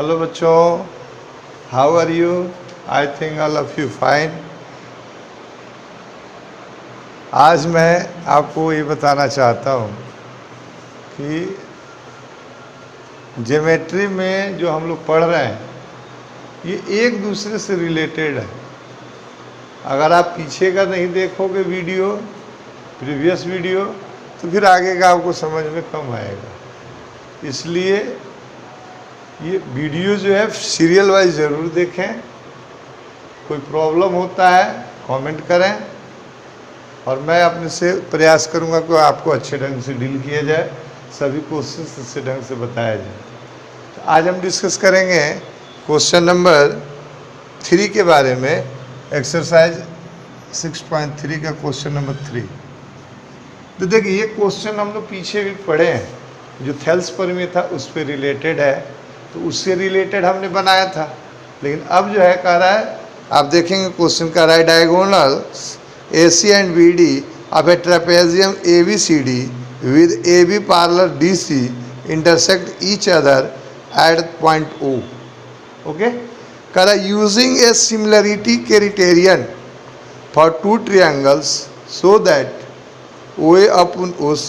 Hello बच्चों, how are you? I think all of you fine. आज मैं आपको ये बताना चाहता हूँ कि ज्योमेट्री में जो हम लोग पढ़ रहे हैं ये एक दूसरे से रिलेटेड है। अगर आप पीछे का नहीं देखोगे वीडियो, प्रीवियस वीडियो, तो फिर आगे का आपको समझ में कम आएगा। इसलिए ये वीडियो जो है सीरियल वाइज ज़रूर देखें। कोई प्रॉब्लम होता है कमेंट करें और मैं अपने से प्रयास करूंगा कि आपको अच्छे ढंग से डील किया जाए, सभी क्वेश्चन अच्छे ढंग से बताया जाए। तो आज हम डिस्कस करेंगे क्वेश्चन नंबर 3 के बारे में, एक्सरसाइज 6.3 का क्वेश्चन नंबर 3। तो देखिए ये क्वेश्चन हम लोग पीछे भी पढ़े हैं, जो थेल्स प्रमेय था उस पर रिलेटेड है, तो उससे रिलेटेड हमने बनाया था। लेकिन अब जो है कह रहा है, आप देखेंगे क्वेश्चन कह रहा है diagonal AC and BD of a trapezium ABCD with AB parallel DC intersect each other at point O। Okay, कह रहा है using a similarity criterion for two triangles so that OA upon OC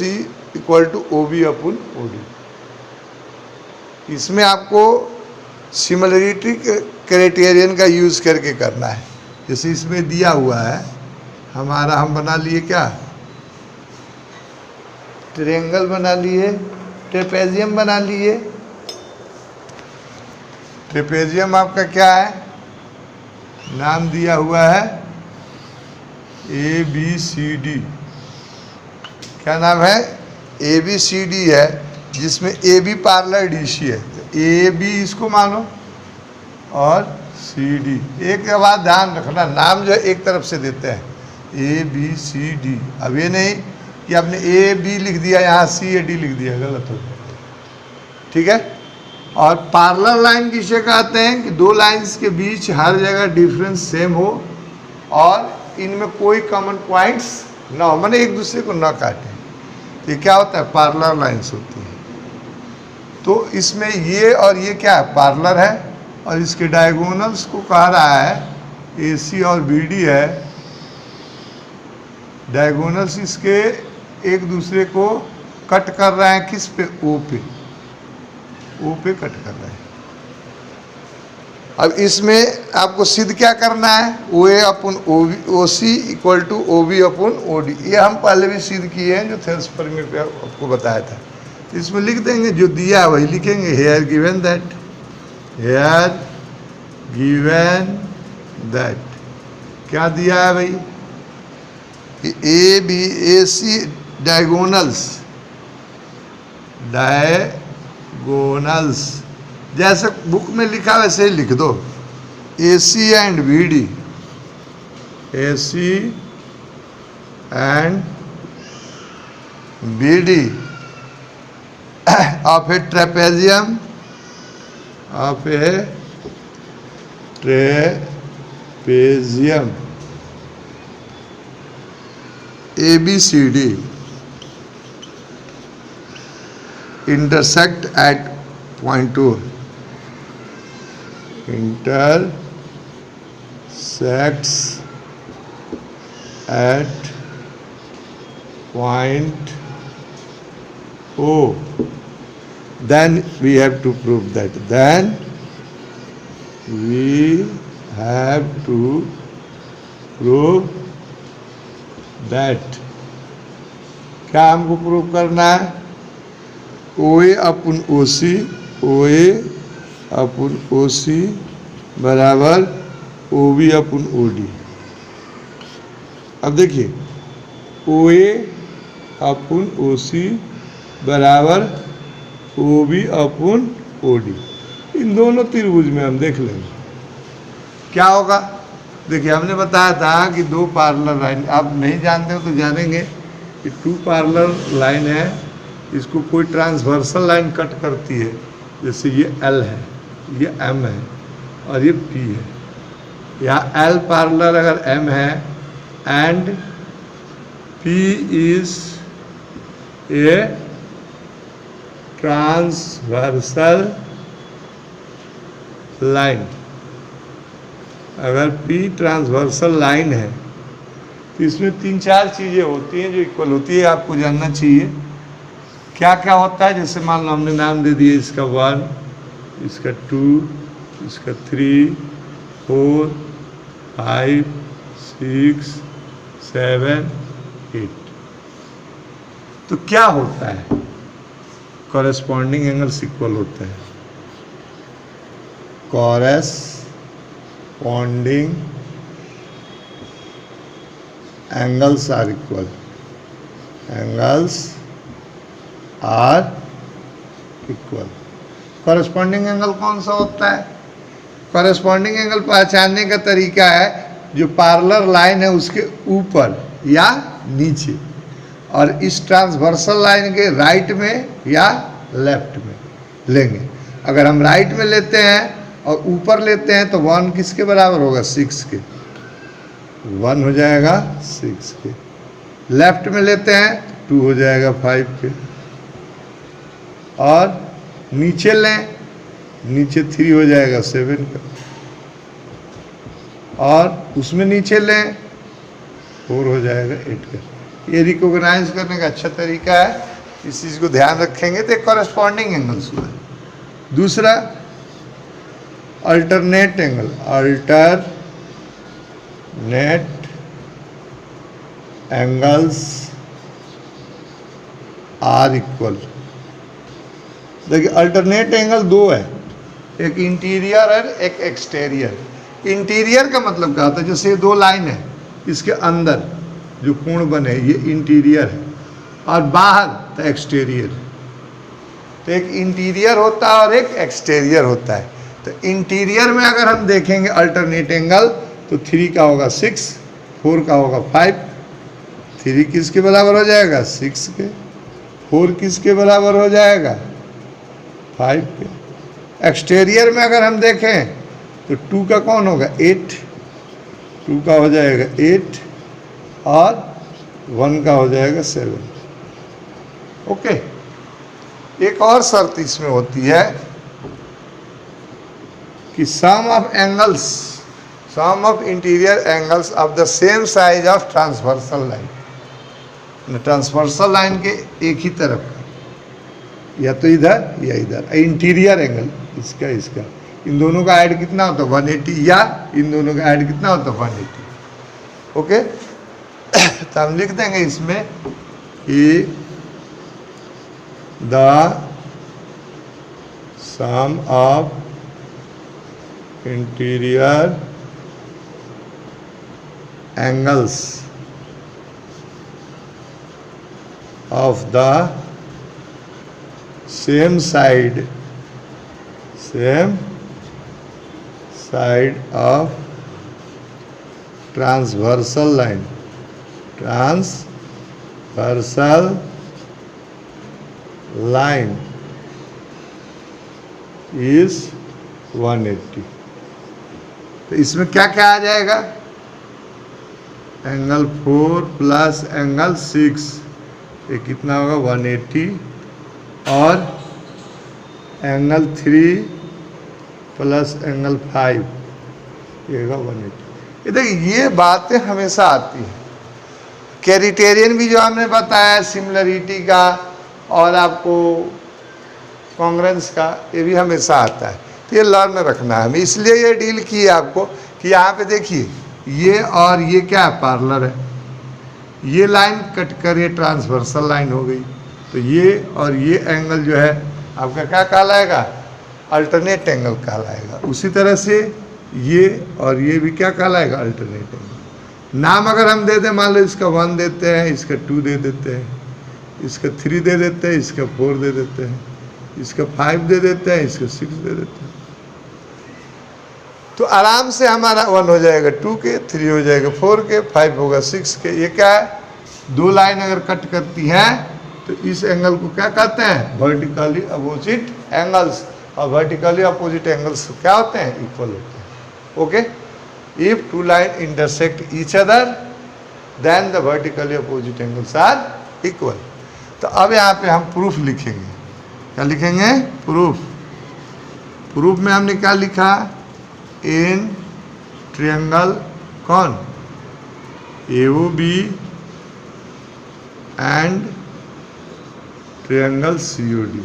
equal to OB upon OD। इसमें आपको similarity criterion का use करके करना है। जैसे इसमें दिया हुआ है हमारा, हम बना लिए क्या, ट्रायंगल बना लिए, ट्रेपेजियम बना लिए। ट्रेपेजियम आपका क्या है, नाम दिया हुआ है ABCD। क्या नाम है, ABCD है, जिसमें AB पैरेलल DC है। तो AB इसको मानो और CD। एक बात ध्यान रखना, नाम जो है एक तरफ से देते हैं ABCD। अब ये नहीं कि आपने AB लिख दिया यहाँ CAD लिख दिया, गलत हो गया, ठीक है। और पैरेलल लाइन किसे कहते हैं कि दो लाइंस के बीच हर जगह डिफरेंस सेम हो और इनमें कोई कॉमन पॉइंट्स ना हो, माने एक दूसरे को ना काटें। ये क्या होता है, पैरेलल लाइंस होती है। तो इसमें ये और ये क्या है, पैरेलल है, और इसके डायगोनल्स को कह रहा है AC और BD है। डायगोनल्स इसके एक दूसरे को कट कर रहे हैं, किस पे, O पे, O पे कट कर रहे हैं। अब इसमें आपको सिद्ध क्या करना है, OA upon OC equal to OB upon OD। ये हम पहले भी सिद्ध किए हैं, जो थेल्स प्रमेय पे आपको बताया था। इसमें लिख देंगे, जो दिया है वही लिखेंगे। Here given that, here given that क्या दिया है भाई, AC डायगोनल्स जैसे बुक में लिखा वैसे ही लिख दो। AC and BD, AC and BD of a trapezium, of a trapezium ABCD intersect at point O, intersects at point O. Then we have to prove that. Then we have to prove that। क्या हमको prove करना है, OA upon OC, OA upon OC बराबर OB upon OD। अब देखिए OA upon OC बराबर OB upon OD, इन दोनों त्रिभुज में हम देख लेंगे क्या होगा। देखिए हमने बताया था कि दो पैरेलल लाइन, आप नहीं जानते हो तो जानेंगे कि टू पैरेलल लाइन है, इसको कोई ट्रांसवर्सल लाइन कट करती है। जैसे ये L है, ये M है और ये P है। यहाँ L पैरेलल अगर M है and P is a transversal line, अगर P ट्रांसवर्सल लाइन है तो इसमें 3-4 चीज़ें होती हैं जो इक्वल होती है, आपको जानना चाहिए क्या क्या होता है। जैसे मान लो हमने नाम दे दिए, इसका 1, इसका 2, इसका 3, 4, 5, 6, 7, 8। तो क्या होता है, कॉरेस्पॉन्डिंग एंगल्स इक्वल होते हैं। Corresponding angles are equal, angles are equal. Corresponding angle कौन सा होता है? कॉरेस्पॉन्डिंग एंगल पहचानने का तरीका है जो पैरेलल लाइन है उसके ऊपर या नीचे, और इस ट्रांसवर्सल लाइन के राइट में या लेफ्ट में लेंगे। अगर हम राइट में लेते हैं और ऊपर लेते हैं तो 1 किसके बराबर होगा? 6 के। 1 हो जाएगा 6 के। लेफ्ट में लेते हैं तो 2 हो जाएगा 5 के। और नीचे लें, नीचे 3 हो जाएगा 7 का। और उसमें नीचे लें 4 हो जाएगा 8 का। ये रिकॉग्नाइज करने का अच्छा तरीका है, इस चीज़ को ध्यान रखेंगे तो एक कॉरेस्पॉन्डिंग एंगल्स हुआ। दूसरा alternate angle, alternate angles are equal. देखिए अल्टरनेट एंगल 2 है, एक इंटीरियर और एक एक्सटीरियर। इंटीरियर का मतलब क्या होता है? जैसे ये 2 लाइन है, इसके अंदर जो कोण बने ये इंटीरियर है और बाहर तो एक्सटीरियर। तो एक इंटीरियर होता है और एक एक्सटीरियर होता है। तो इंटीरियर में अगर हम देखेंगे अल्टरनेट एंगल तो 3 का होगा 6, 4 का होगा 5। 3 किसके बराबर हो जाएगा? 6 के। 4 किसके बराबर हो जाएगा? 5 के। एक्सटीरियर में अगर हम देखें तो 2 का कौन होगा? 8। 2 का हो जाएगा 8 और 1 का हो जाएगा 7। ओके। एक और शर्त इसमें होती है कि sum of angles, sum of interior angles of the same size of transversal line. Transversal line के एक ही तरफ का, या तो इधर या इधर, इंटीरियर एंगल इसका इसका, इन दोनों का ऐड कितना होता है? 180, या इन दोनों का ऐड कितना होता है? 180। ओके। तो हम लिख देंगे इसमें कि the sum of interior angles of the same side of transversal line, transversal line is 180। तो इसमें क्या क्या आ जाएगा? एंगल 4 प्लस एंगल 6, ये कितना होगा? 180। और एंगल 3 प्लस एंगल 5, ये होगा 180। ये देखिए ये बातें हमेशा आती हैं। क्राइटेरियन भी जो हमने बताया सिमिलरिटी का और आपको कॉन्ग्रेंस का, ये भी हमेशा आता है। तो ये लर्न रखना है हमें, इसलिए ये डील की है आपको कि यहाँ पे देखिए ये और ये क्या है? पैरेलल है। ये लाइन कट कर ये ट्रांसवर्सल लाइन हो गई, तो ये और ये एंगल जो है आपका क्या कहलाएगा? अल्टरनेट एंगल कहलाएगा। उसी तरह से ये और ये भी क्या कहलाएगा? Alternate angle. नाम अगर हम दे दें, मान लो इसका 1 देते हैं, इसका 2 दे देते हैं, इसका 3 दे देते हैं, इसका 4 दे देते हैं, इसका 5 दे देते हैं, इसका 6 दे देते हैं, तो आराम से हमारा 1 हो जाएगा 2 के, 3 हो जाएगा 4 के, 5 होगा 6 के। ये क्या है? 2 लाइन अगर कट करती हैं तो इस एंगल को क्या कहते हैं? Vertically opposite angles. और वर्टिकली अपोजिट एंगल्स क्या होते हैं? इक्वल होते हैं। Okay. If 2 line intersect each other then the vertically opposite angles are equal. तो अब यहाँ पे हम प्रूफ लिखेंगे। क्या लिखेंगे? प्रूफ। प्रूफ में हमने क्या लिखा, इन ट्रायंगल कौन, AOB एंड ट्रायंगल COD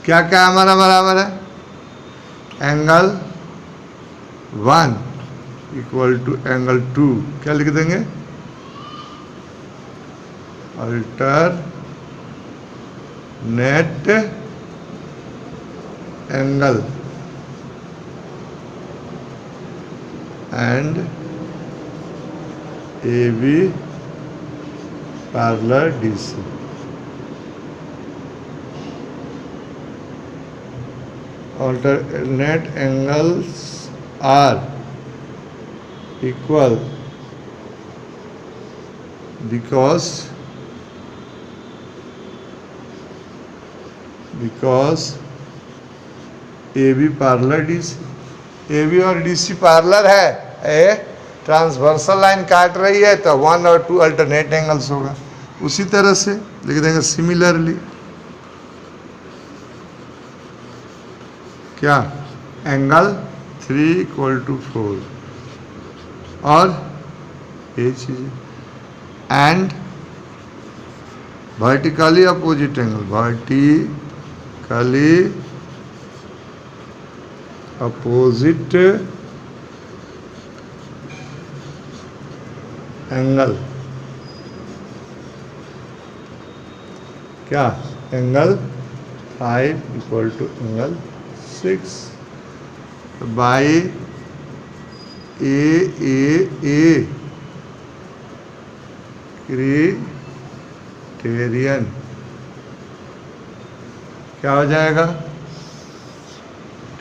क्या क्या हमारा बराबर है, एंगल 1 इक्वल टू एंगल 2, क्या लिख देंगे, alternate angle and AB parallel DC। alternate angles are equal because AB parallel DC, AB और DC पैरेलल है, ट्रांसवर्सल लाइन काट रही है तो 1 और 2 अल्टरनेट एंगल्स होगा। उसी तरह से लिख देंगे सिमिलरली क्या, एंगल 3 इक्वल टू 4 और ये चीज़, and vertically opposite angle, vertically opposite angle क्या, angle 5 equal to angle 6 by a criterion क्या हो जाएगा,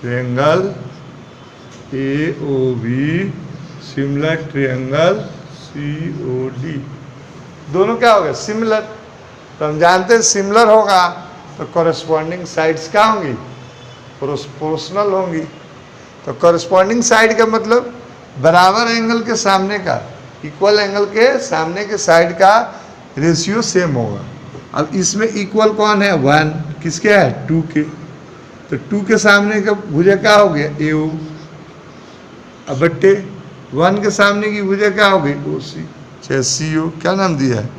triangle AOB similar triangle COD, दोनों क्या हो गए, सिमिलर। तो हम जानते हैं सिमिलर होगा तो कॉरेस्पॉन्डिंग साइड्स क्या होंगी, प्रोपोर्शनल होंगी। तो कॉरेस्पॉन्डिंग साइड का मतलब बराबर एंगल के सामने का, इक्वल एंगल के सामने के साइड का रेशियो सेम होगा। अब इसमें इक्वल कौन है, 1, किसके है, 2 के, तो 2 के सामने का भुजा क्या हो गया, AO, अब बट्टे 1 के सामने की भुजा क्या हो गई, OC, चाहे CO, क्या नाम दिया है,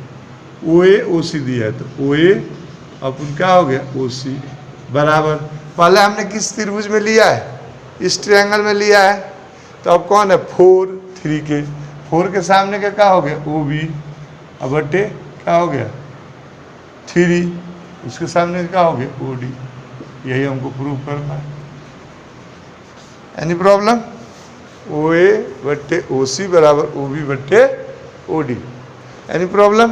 OA OC दिया है, तो OA अपन क्या हो गया, OC बराबर, पहले हमने किस त्रिभुज में लिया है, इस ट्रायंगल में लिया है, तो अब कौन है, 4 3 के, 4 के सामने का क्या हो गया, OB, अब बट्टे क्या हो गया 3, उसके सामने क्या हो गया, OD। यही हमको प्रूव करना है। एनी प्रॉब्लम, OA बट्टे OC बराबर OB बट्टे OD। Any problem,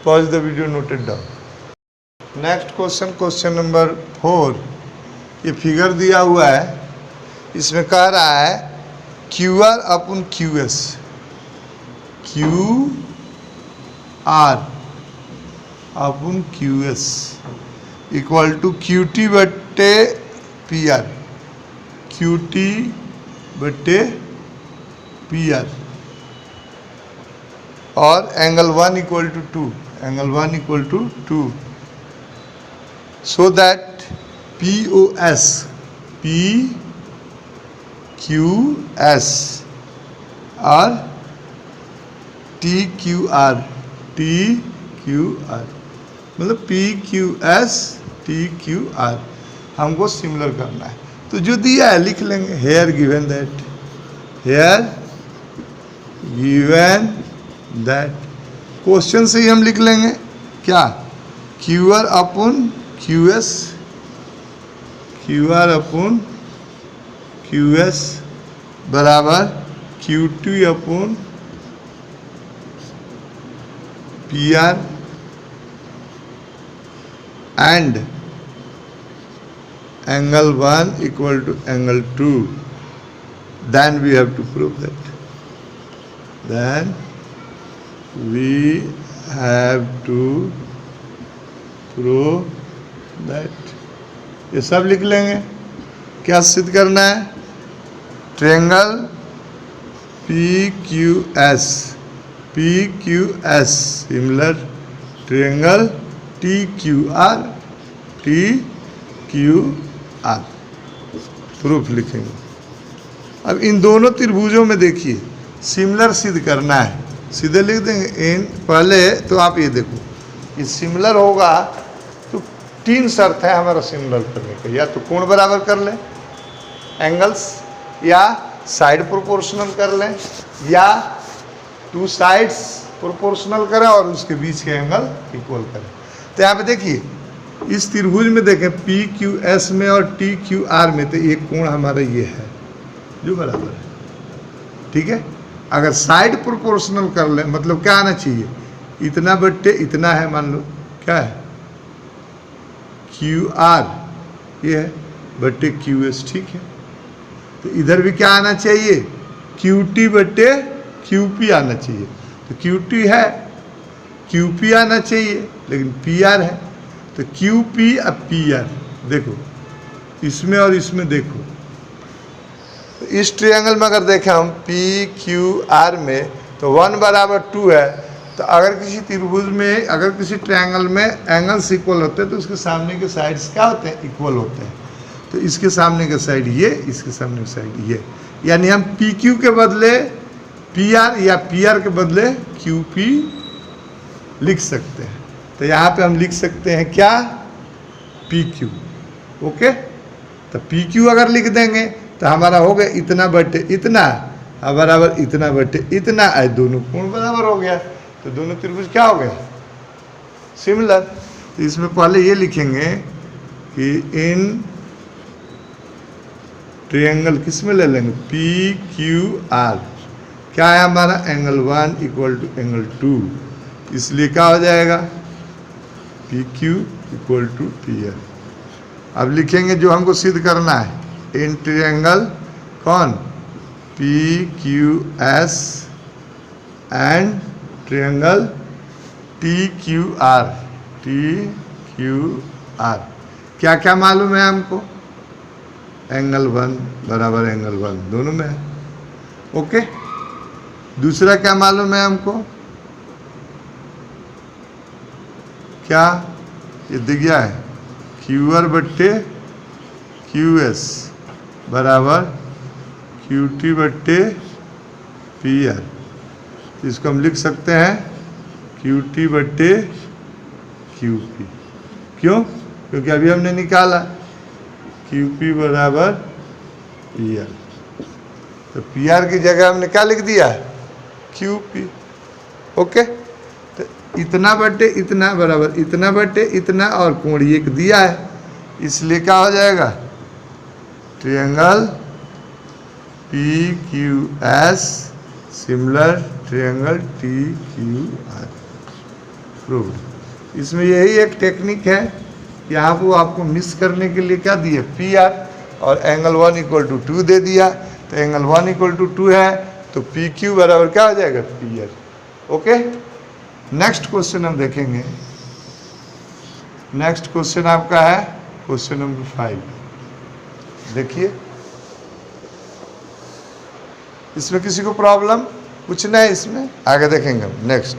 pause the video, noted down. Next question, question number 4, ये फिगर दिया हुआ है, इसमें कह रहा है QR upon QS, QR upon QS equal to QT बट्टे PR, QT बट्टे PR, और angle 1 equal to 2, angle 1 equal to 2, so that POS PQS और TQR मतलब PQS TQR हमको सिमिलर करना है। तो जो दिया है लिख लेंगे, here given that, here given that, question से ही हम लिख लेंगे क्या, QR upon QS, QR upon QS बराबर QT upon PR and angle 1 equal to angle 2, then we have to prove that, then we have to prove that। ये सब लिख लेंगे, क्या सिद्ध करना है, triangle PQS similar triangle TQR proof लिखेंगे। अब इन दोनों त्रिभुजों में देखिए सिमिलर सिद्ध करना है, सीधे लिख देंगे इन। पहले तो आप ये देखो, ये सिमिलर होगा तो 3 शर्त है हमारा सिमिलर करने का, या तो कोण बराबर कर लें एंगल्स, या साइड प्रोपोर्शनल कर लें, या 2 साइड्स प्रोपोर्शनल करें और उसके बीच के एंगल इक्वल करें। तो यहाँ पे देखिए इस त्रिभुज में देखें PQS में और TQR में, तो एक कोण हमारा ये है जो बराबर है, ठीक है। अगर साइड प्रोपोर्शनल कर लें, मतलब क्या आना चाहिए, इतना बट्टे इतना है, मान लो क्या है QR ये है बट्टे QS, ठीक है। तो इधर भी क्या आना चाहिए, QT बट्टे QP आना चाहिए। तो QT है, QP आना चाहिए, लेकिन PR है, तो QP अब PR देखो, इसमें और इसमें देखो। तो इस ट्रायंगल में अगर देखें हम PQR में, तो 1 बराबर 2 है। तो अगर किसी त्रिभुज में, अगर किसी ट्रायंगल में एंगल्स इक्वल होते हैं तो उसके सामने के साइड्स क्या होते हैं, इक्वल होते हैं। तो इसके सामने का साइड ये, इसके सामने का साइड ये, यानी हम PQ के बदले PR या PR के बदले QP लिख सकते हैं। तो यहाँ पे हम लिख सकते हैं क्या, PQ, ओके। तो PQ अगर लिख देंगे तो हमारा हो गया इतना बटे इतना बराबर इतना बटे इतना, आज दोनों कोण बराबर हो गया। तो दोनों त्रिभुज क्या हो गया, सिमिलर। तो इसमें पहले ये लिखेंगे कि इन ट्रायंगल किस में ले लेंगे, PQR, क्या है हमारा एंगल 1 इक्वल टू एंगल 2, इसलिए क्या हो जाएगा PQ इक्वल टू PR। अब लिखेंगे जो हमको सिद्ध करना है, इन ट्रायंगल कौन, PQS एंड ट्रायंगल TQR, क्या क्या मालूम है हमको, एंगल 1 बराबर एंगल 1 दोनों में है, ओके। दूसरा क्या मालूम है हमको, क्या, ये दिख गया है QR बट्टे QS बराबर QT बट्टे PR। इसको हम लिख सकते हैं QT बट्टे QP, क्यों, क्योंकि अभी हमने निकाला QP बराबर PR, तो PR की जगह हमने क्या लिख दिया, QP, ओके। तो इतना बट्टे इतना बराबर इतना बट्टे इतना, और कोण एक दिया है, इसलिए क्या हो जाएगा, triangle PQS similar triangle TQR proved. इसमें यही एक टेक्निक है, यहाँ पर आपको मिस करने के लिए क्या दिए, PR और एंगल 1 इक्वल टू 2 दे दिया। तो एंगल 1 इक्वल टू 2 है, तो PQ बराबर क्या हो जाएगा, PR, ओके। नेक्स्ट क्वेश्चन हम देखेंगे। नेक्स्ट क्वेश्चन आपका है क्वेश्चन नंबर 5। देखिए इसमें किसी को प्रॉब्लम कुछ नहीं है, इसमें आगे देखेंगे हम। नेक्स्ट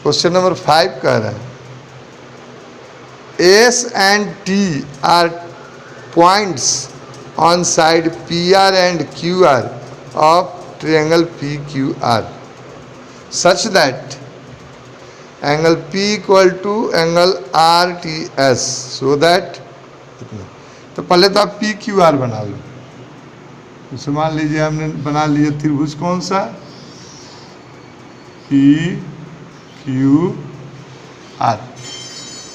क्वेश्चन नंबर 5 कह रहा है, S and T are points on side PR and QR of triangle PQR such that angle P equal to angle RTS, so that तो पहले तो आप PQR बना लो। तो मान लीजिए हमने बना लिया त्रिभुज कौन सा, PQR,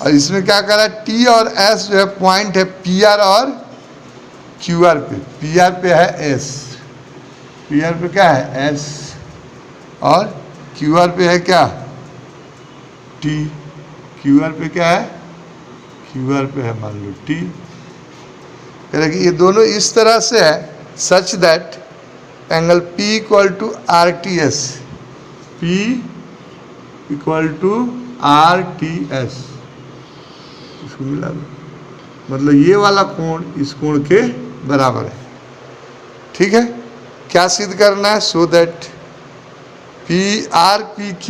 और इसमें क्या करा, T और S जो है पॉइंट है PR और QR पे। PR पे है S, PR पे क्या है S, और QR पे है क्या T, QR पे क्या है, QR पे है मान लो T। कह रहा कि ये दोनों इस तरह से है, such that angle P equal to RTS, P equal to RTS, इसको मिला दो, मतलब ये वाला कोण इस कोण के बराबर है, ठीक है। क्या सिद्ध करना है, सो दैट RPQ,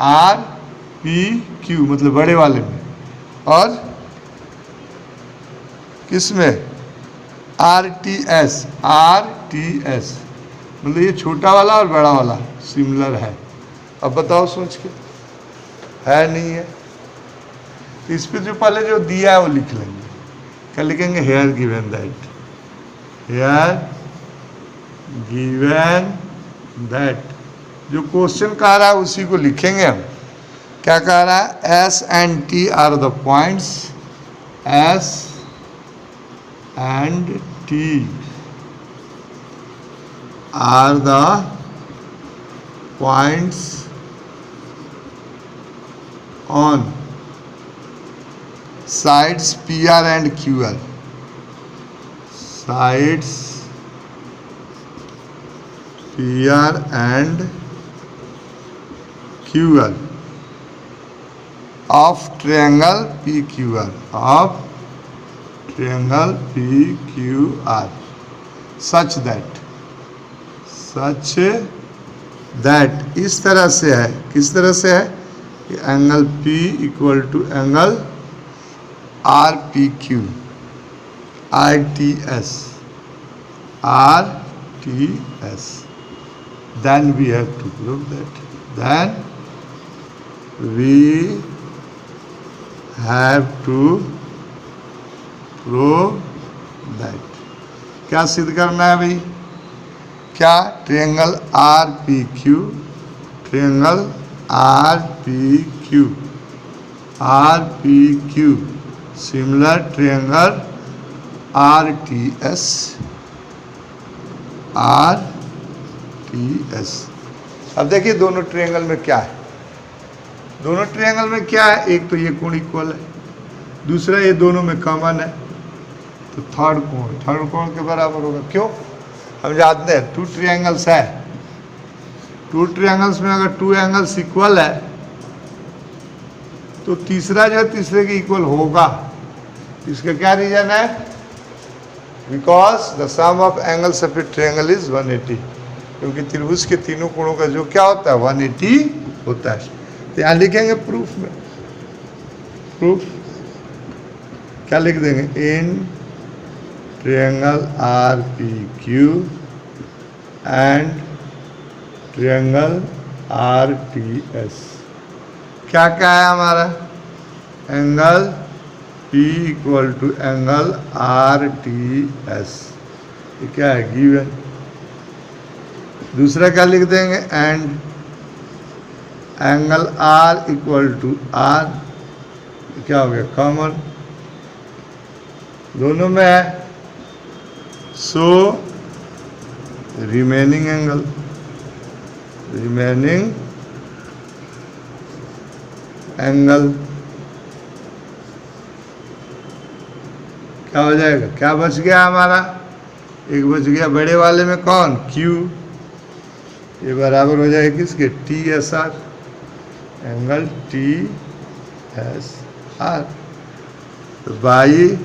RPQ मतलब बड़े वाले में, और किस में RTS, RTS मतलब ये छोटा वाला और बड़ा वाला सिमिलर है। अब बताओ सोच के, है नहीं है? इस पे जो पहले जो दिया है वो लिख लेंगे। क्या लिखेंगे? Here given that, here given that. जो क्वेश्चन कह रहा है उसी को लिखेंगे हम। क्या कह रहा है? S and T are the points, S and T are the points on sides PR and QR, sides PR and QR of triangle PQR, of triangle PQR, such that इस तरह से है। किस तरह से है? कि angle P equal to angle RPQ, ITS, RTS. Then we have to prove that. Then we have to prove that. क्या सिद्ध करना है भाई? क्या? Triangle RPQ, triangle RPQ, RPQ similar triangle RTS, RTS। अब देखिए दोनों ट्रायंगल में क्या है। दोनों ट्रायंगल में क्या है? एक तो ये कोण इक्वल है, दूसरा ये दोनों में कॉमन है, तो थर्ड कोण के बराबर होगा। क्यों? हम जानते हैं टू ट्रायंगल्स है, टू ट्रायंगल्स में अगर टू एंगल्स इक्वल है तो तीसरा जो है तीसरे के इक्वल होगा। इसका क्या रीजन है? Because the sum of angles of a triangle is 180, क्योंकि त्रिभुज के तीनों कोणों का जो क्या होता है 180 होता है। तो यहाँ लिखेंगे प्रूफ में, प्रूफ क्या लिख देंगे? In triangle RPQ and triangle RTS क्या क्या है हमारा? Angle P equal to angle RTS, ये क्या है? गिवन। दूसरा क्या लिख देंगे? And angle R equal to R, क्या हो गया? कॉमन, दोनों में है। So remaining angle, remaining angle क्या हो जाएगा? क्या बच गया हमारा? एक बच गया बड़े वाले में, कौन? Q। ये बराबर हो जाएगा किसके? TSR, angle TSR। तो बाई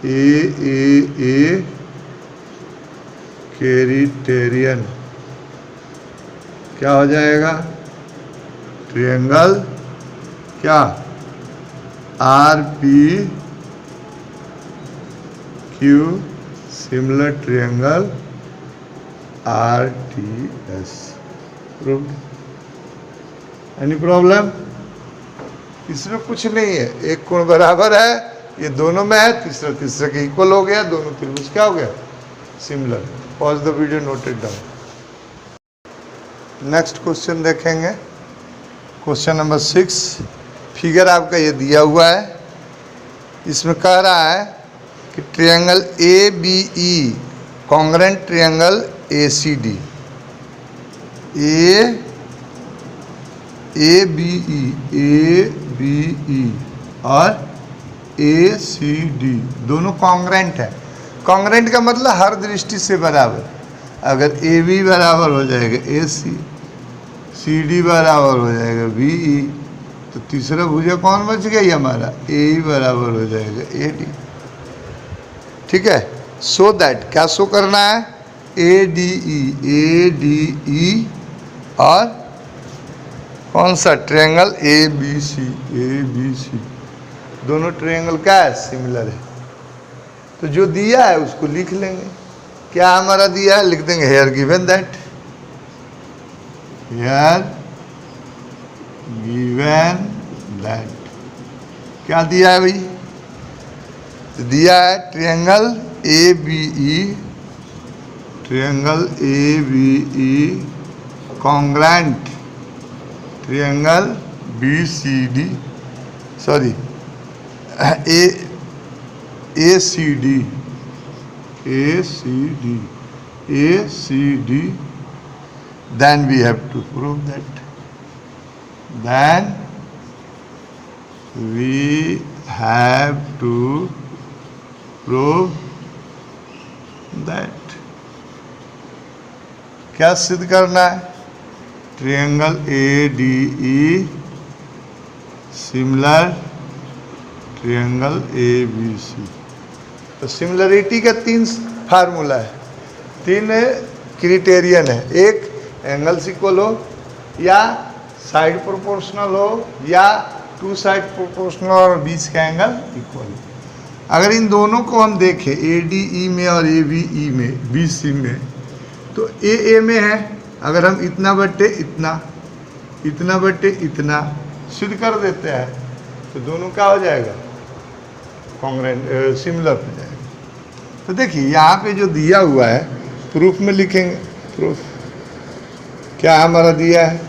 ए क्रिटेरियन क्या हो जाएगा? ट्रायंगल क्या? RPQ similar triangle RTS। Proved. Any problem? इसमें कुछ नहीं है, एक कोण बराबर है, ये दोनों में है, तीसरा तीसरे के इक्वल हो गया, दोनों त्रिभुज क्या हो गया? Similar. Pause the video, noted down. Next question देखेंगे, क्वेश्चन नंबर 6। फिगर आपका ये दिया हुआ है, इसमें कह रहा है कि triangle ABE congruent triangle ACD, ABE और ACD दोनों कॉन्ग्रेंट है। कॉन्ग्रेंट का मतलब हर दृष्टि से बराबर। अगर AB बराबर हो जाएगा AC, CD बराबर हो जाएगा BE, तो तीसरा भुजा कौन बच गया? ये हमारा AE बराबर हो जाएगा AD। ठीक है। सो दैट क्या शो करना है? ADE और कौन सा? ट्रायंगल ABC दोनों ट्रायंगल क्या है? सिमिलर है। तो जो दिया है उसको लिख लेंगे। क्या हमारा दिया है, लिख देंगे here given that, here given that. क्या दिया है भाई, तो दिया है triangle A B E, triangle A B E congruent triangle B C D, sorry A C D, A C D, A C D, then we have to prove that, then we have to prove that। क्या सिद्ध करना है, triangle A D E similar triangle A B C. तो similarity का 3 formula है, 3 criterion है, एक angles equal हो, या साइड प्रोपोर्शनल हो, या 2 साइड प्रोपोर्शनल और बीच का एंगल इक्वल हो। अगर इन दोनों को हम देखें ए डी ई में और ए बी ई में, बी सी में, तो ए में है, अगर हम इतना बट्टे इतना, इतना बट्टे इतना सिद्ध कर देते हैं तो दोनों क्या हो जाएगा, कॉन्ग्रेंट सिमिलर हो जाएगा। तो देखिए यहाँ पे जो दिया हुआ है प्रूफ में लिखेंगे, प्रूफ क्या हमारा दिया है,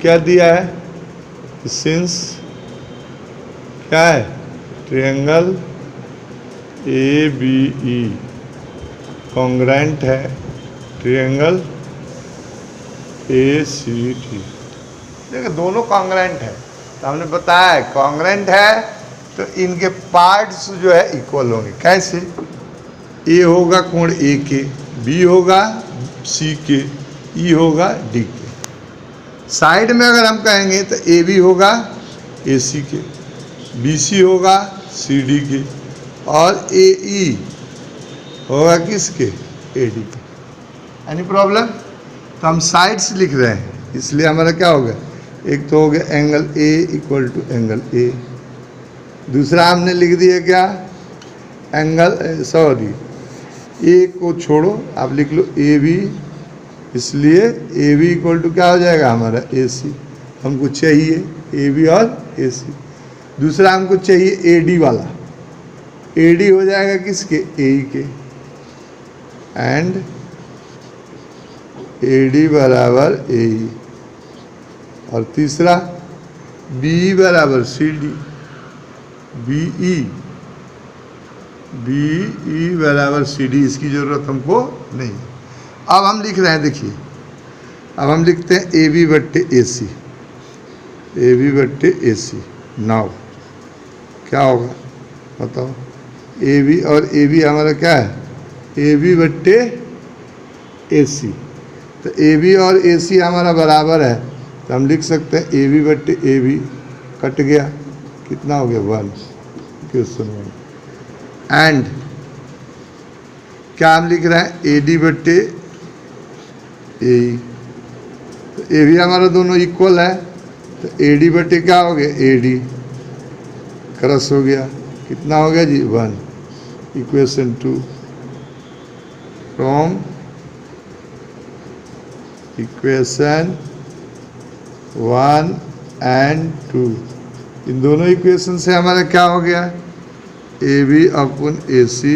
क्या दिया है, सिंस क्या है, triangle A B E congruent है ट्रायंगल ए सी डी। देखिए दोनों कॉन्ग्रेंट है, तो हमने बताया है कॉन्ग्रेंट है तो इनके पार्ट्स जो है इक्वल होंगे। कैसे, ए होगा कोण ए के, बी होगा सी के, ई होगा डी के। साइड में अगर हम कहेंगे तो ए बी होगा ए सी के, बी सी होगा सी डी के, और ए ई होगा किसके, ए डी के। एनी प्रॉब्लम, तो हम साइड्स लिख रहे हैं, इसलिए हमारा क्या होगा, एक तो हो गया angle A equal to angle A, दूसरा हमने लिख दिया क्या, एंगल सॉरी ए को छोड़ो आप लिख लो ए बी, इसलिए ए बी इक्वल टू क्या हो जाएगा हमारा ए सी, हमको चाहिए ए बी और ए सी। दूसरा हमको चाहिए ए डी वाला, ए डी हो जाएगा किसके, ए के, एंड ए डी बराबर ए ई। और तीसरा बी बराबर सी डी, बी ई बराबर सी डी, इसकी ज़रूरत हमको नहीं है। अब हम लिख रहे हैं, देखिए अब हम लिखते हैं ए बी बट्टे ए सी, ए बी बट्टे ए सी। नाउ क्या होगा बताओ, ए बी और ए बी हमारा क्या है, ए बी बट्टे ए सी। तो ए बी और ए सी हमारा बराबर है, तो हम लिख सकते हैं ए बी बट्टे ए बी, कट गया, कितना हो गया 1, क्वेश्चन 1। एंड क्या हम लिख रहे हैं, ए डी बट्टे ए ई। तो ए बी हमारा दोनों इक्वल है, तो ए डी बट्टे क्या हो गया, ए डी क्रॉस हो गया, कितना हो गया जी 1। इक्वेशन 2 फ्रॉम इक्वेशन 1 एंड 2, इन दोनों इक्वेशन से हमारा क्या हो गया, A B upon A C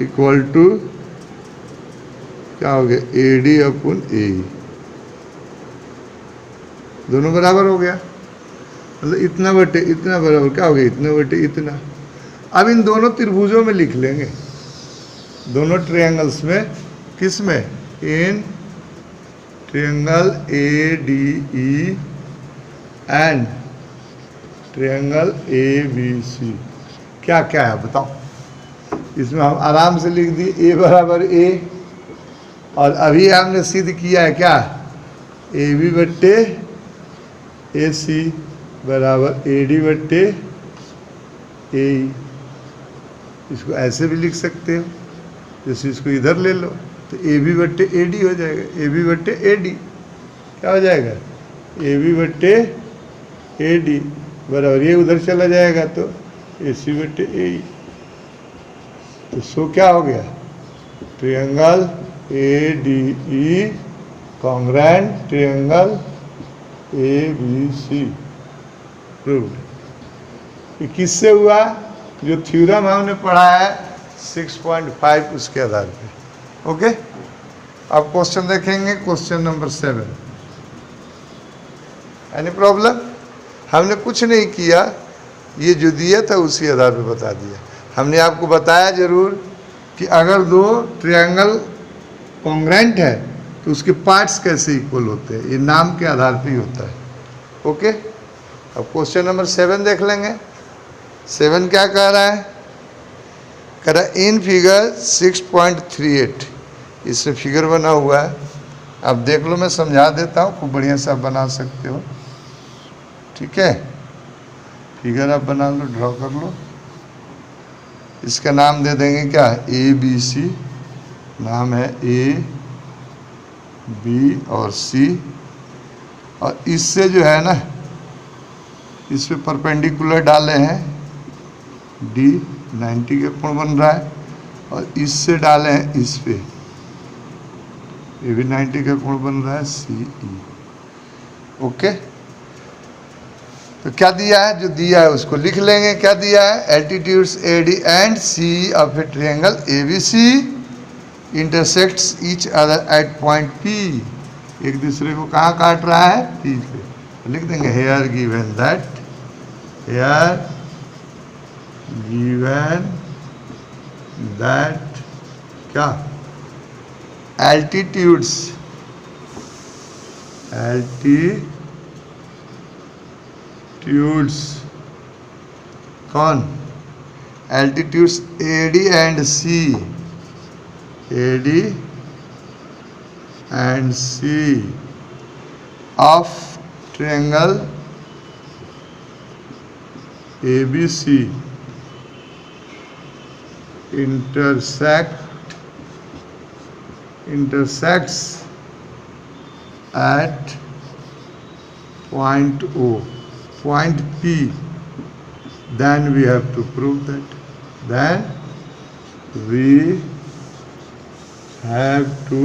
equal to क्या हो गया, ए डी अपन ए ई, दोनों बराबर हो गया। मतलब इतना बटे इतना बराबर क्या हो गया, इतना बटे इतना। अब इन दोनों त्रिभुजों में लिख लेंगे, दोनों ट्रायंगल्स में, किस में, in triangle A D E and triangle A B C. क्या क्या है बताओ, इसमें हम आराम से लिख दिए ए बराबर ए, और अभी हमने सिद्ध किया है क्या, ए बी बट्टे ए सी बराबर ए डी बट्टे ए ई। इसको ऐसे भी लिख सकते हो, जैसे इसको इधर ले लो तो ए बी बट्टे ए डी हो जाएगा, ए बी बट्टे ए डी क्या हो जाएगा, ए बी बट्टे ए डी बराबर ये उधर चला जाएगा तो AC बटे AE। तो सो क्या हो गया, triangle ADE congruent triangle ABC proved. ये किससे हुआ, जो थ्योरम हमने पढ़ा है 6.5 उसके आधार पे। ओके, अब क्वेश्चन देखेंगे, क्वेश्चन नंबर 7। Any problem? हमने कुछ नहीं किया, ये जो दिया था उसी आधार पे बता दिया। हमने आपको बताया जरूर कि अगर दो ट्रायंगल कॉन्ग्रुएंट है तो उसके पार्ट्स कैसे इक्वल होते हैं, ये नाम के आधार पे ही होता है। ओके, अब क्वेश्चन नंबर 7 देख लेंगे। 7 क्या कह रहा है, कह रहा है इन फिगर 6.38, इसमें फिगर बना हुआ है। अब देख लो, मैं समझा देता हूँ, खूब बढ़िया से आप बना सकते हो। ठीक है, फिगर आप बना लो, ड्रॉ कर लो। इसका नाम दे देंगे क्या, ABC, नाम है A, B और C। और इससे जो है ना, इस पे परपेंडिकुलर डाले हैं D, 90 का कोण बन रहा है, और इससे डाले हैं इस पे, ये भी 90 का कोण बन रहा है, CE। ओके, तो क्या दिया है, जो दिया है उसको लिख लेंगे। क्या दिया है, altitudes AD and CE of a triangle ABC intersects each other at point P। एक दूसरे को कहाँ काट रहा है, P पे। तो लिख देंगे here given that, here given that क्या, एल्टीट्यूड्स कौन, altitudes AD and C, AD and C of triangle ABC intersects at point O, point P, then we have to prove that, then we have to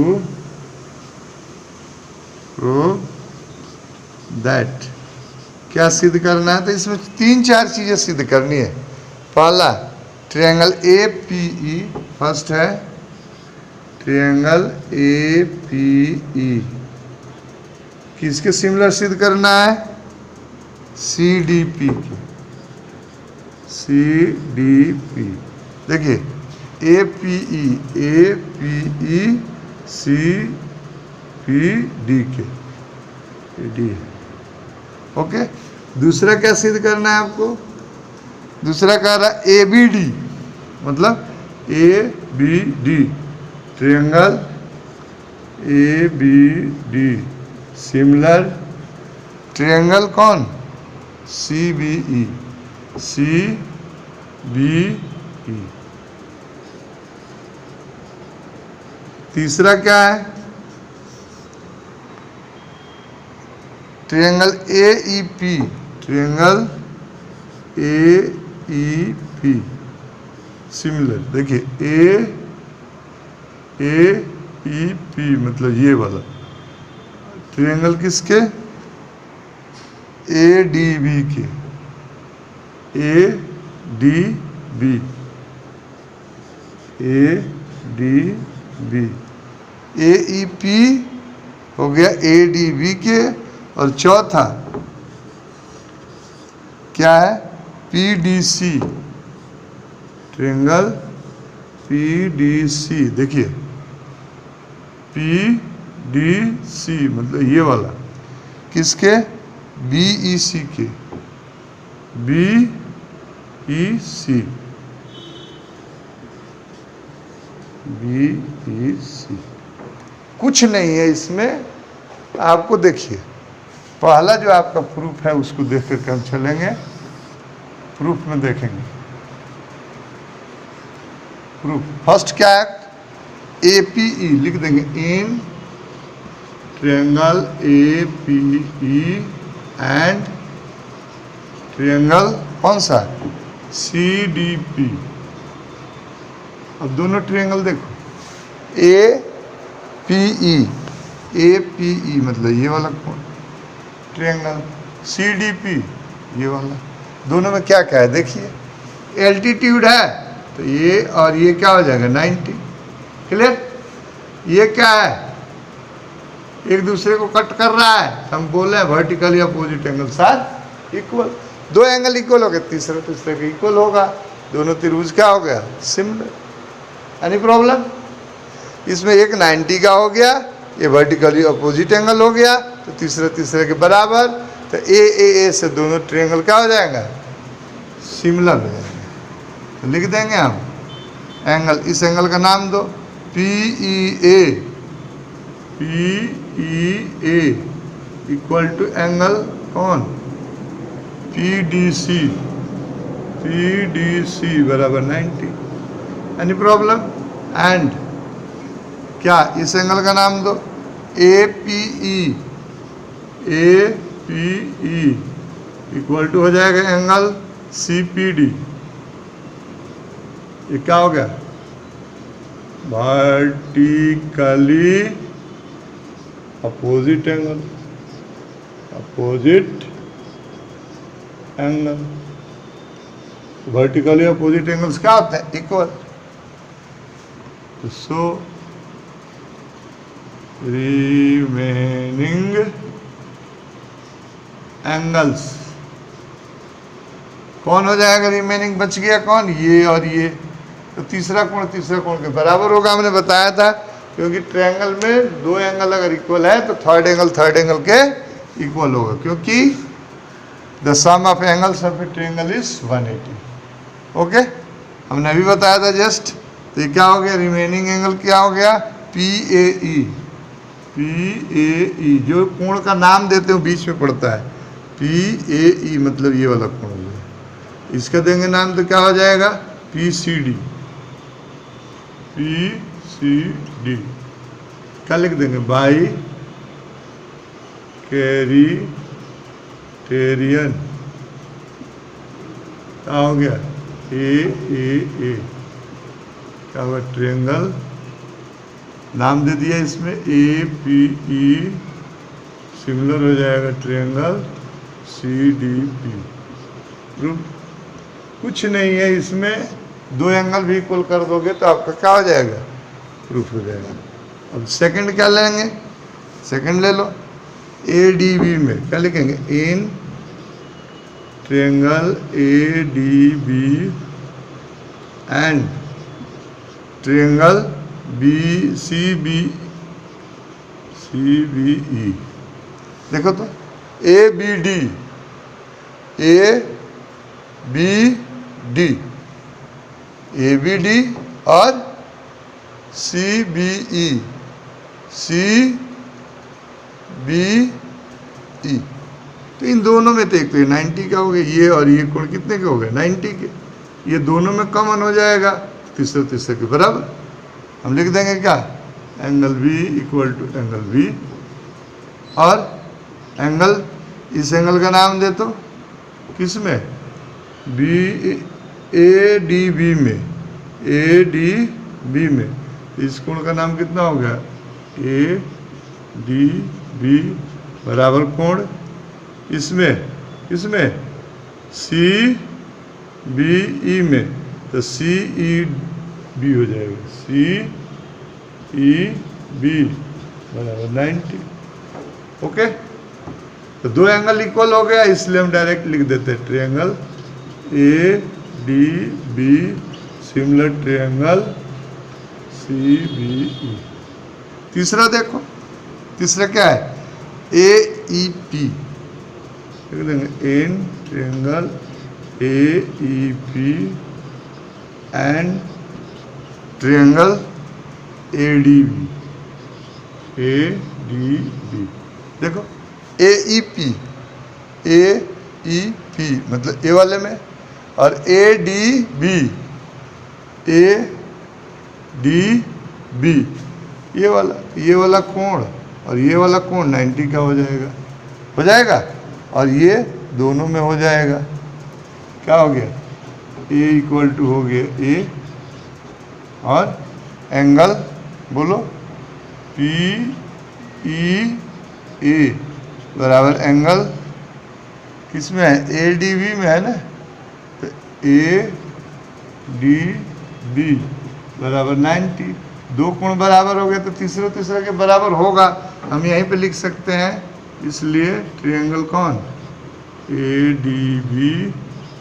prove that। क्या सिद्ध करना है, तो इसमें 3-4 चीजें सिद्ध करनी है। पहला, ट्रायंगल APE, फर्स्ट है ट्रायंगल APE, किसके सिमिलर सिद्ध करना है, CDP के, CDP। देखिए APE CPD के, D है। ओके, दूसरा क्या सिद्ध करना है आपको, दूसरा कह रहा है ABD, मतलब ABD triangle ABD similar triangle कौन, CBE, CBE। तीसरा क्या है, triangle AEP, triangle AEP similar. देखिए AEP मतलब ये वाला ट्रायंगल किसके, ADB के, ADB AEP हो गया ADB के, और चौथा क्या है, PDC, ट्रायंगल PDC। देखिए PDC मतलब ये वाला किसके, BEC के, BEC कुछ नहीं है इसमें। आपको देखिए, पहला जो आपका प्रूफ है उसको देख करके हम चलेंगे, प्रूफ में देखेंगे। प्रूफ फर्स्ट क्या है, APE लिख देंगे, in triangle APE and triangle कौन सा, CDP। अब दोनों ट्रायंगल देखो, APE मतलब ये वाला कोण ट्रायंगल, CDP ये वाला, दोनों में क्या क्या है देखिए, एल्टीट्यूड है तो ये और ये क्या हो जाएगा 90, क्लियर। ये क्या है, एक दूसरे को कट कर रहा है, हम बोल रहे हैं वर्टिकली अपोजिट एंगल साथ इक्वल, दो एंगल इक्वल हो गए, तीसरे के इक्वल होगा, दोनों त्रिभुज क्या हो गया सिमिलर। एनी प्रॉब्लम, इसमें एक 90 का हो गया, ये वर्टिकली अपोजिट एंगल हो गया, तो तीसरे के बराबर, तो ए से दोनों ट्रायंगल क्या हो जाएगा सिमिलर हो जाएगा। तो लिख देंगे हम एंगल, इस एंगल का नाम दो PEA इक्वल टू एंगल कौन PDC बराबर 90। एनी प्रॉब्लम, एंड क्या इस एंगल का नाम दो APE इक्वल टू हो जाएगा एंगल CPD। ये क्या हो गया vertically opposite angle, vertically opposite angles क्या होते हैं इक्वल। तो सो रिमेनिंग एंगल्स कौन हो जाएगा, रिमेनिंग बच गया कौन, ये और ये, तो तीसरा कोण के बराबर होगा, हमने बताया था, क्योंकि ट्रायंगल में दो एंगल अगर इक्वल है तो थर्ड एंगल के इक्वल होगा, क्योंकि the sum of angles of a triangle is 180। Okay, हमने अभी बताया था जस्ट। तो ये क्या हो गया, रिमेनिंग एंगल क्या हो गया PAE, जो कोण का नाम देते हो बीच में पड़ता है PAE, मतलब ये वाला कोण हो गया, इसका देंगे नाम तो क्या हो जाएगा PCD। क्या लिख देंगे, बाई कैरिटेरियन, क्या हो गया AAA, क्या होगा ट्रायंगल, नाम दे दिया इसमें APE, सिमिलर हो जाएगा ट्रायंगल CDP। प्रूफ कुछ नहीं है इसमें, दो एंगल भी इक्वल कर दोगे तो आपका क्या हो जाएगा प्रूफ हो जाएगा। अब सेकंड क्या लेंगे, सेकंड ले लो, ADB में क्या लिखेंगे, in triangle ADB and triangle CBE, देखो तो ABD और CBE तो इन दोनों में तो एक तो ये 90 का हो गया, ये और ये कोण कितने के हो गए 90 के, ये दोनों में कॉमन हो जाएगा, तीसरे के बराबर हम लिख देंगे क्या, angle B equal to angle B, और एंगल, इस एंगल का नाम दे तो किस में ADB में, इस कोण का नाम कितना हो गया ADB बराबर कोण इसमें CBE में, तो CEB हो जाएगा CEB बराबर 90। ओके, तो दो एंगल इक्वल हो गया, इसलिए हम डायरेक्ट लिख देते हैं triangle ADB similar triangle CBE। तीसरा देखो, तीसरा क्या है AEP, लिख देंगे in triangle AEP and triangle ADB। देखो AEP मतलब ए वाले में, और ADB ये वाला कोण और ये वाला कोण 90 का हो जाएगा, और ये दोनों में हो जाएगा क्या हो गया, ए इक्वल टू हो गया ए, और एंगल बोलो पी ई ए बराबर एंगल किस में है, ए डी बी में है ना, तो ए डी बी बराबर 90। दो कोण बराबर हो गए तो तीसरे के बराबर होगा, हम यहीं पे लिख सकते हैं, इसलिए ट्रायंगल कौन, A D B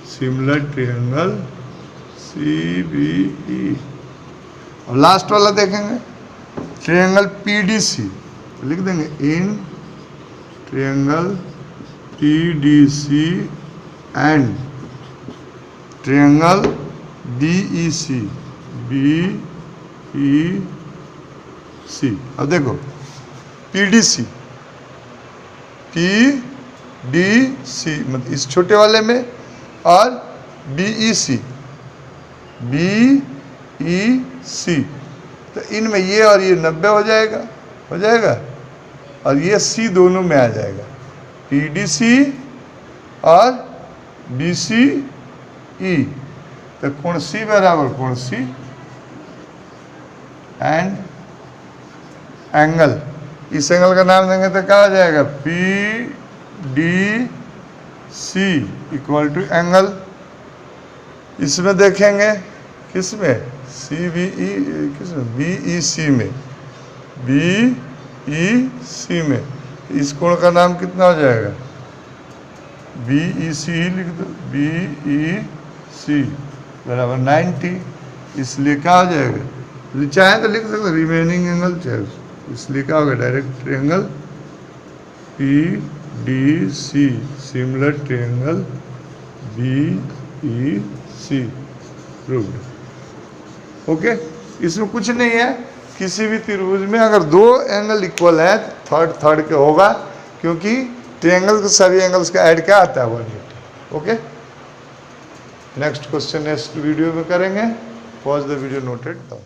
similar triangle C B E. और लास्ट वाला देखेंगे ट्रायंगल पी डी सी, लिख देंगे in triangle P D C and triangle B E C, B E C. अब देखो पी डी सी मतलब इस छोटे वाले में, और बी ई सी तो इनमें ये और ये 90 हो जाएगा, और ये सी दोनों में आ जाएगा, पी डी सी और बी सी ई। तो कोण सी बराबर कोण सी एंड एंगल, इस एंगल का नाम देंगे तो क्या हो जाएगा, P D C equal to angle, इसमें देखेंगे किसमें, सी बी ई, किसमें बी ई सी में, बी ई सी में, इस कोण का नाम कितना हो जाएगा, बी ई सी ही लिख दो, बी ई सी बराबर 90, इसलिए क्या हो जाएगा, चाहे तो लिख सकते रिमेनिंग एंगल चाहे, इसलिए क्या होगा direct triangle P D C similar triangle B E C proved. Okay, इसमें कुछ नहीं है, किसी भी त्रिभुज में अगर दो एंगल इक्वल है थर्ड के होगा, क्योंकि ट्रायंगल के सभी एंगल्स का ऐड क्या आता है 180। Okay, next question next video में करेंगे। Pause the video, noted down.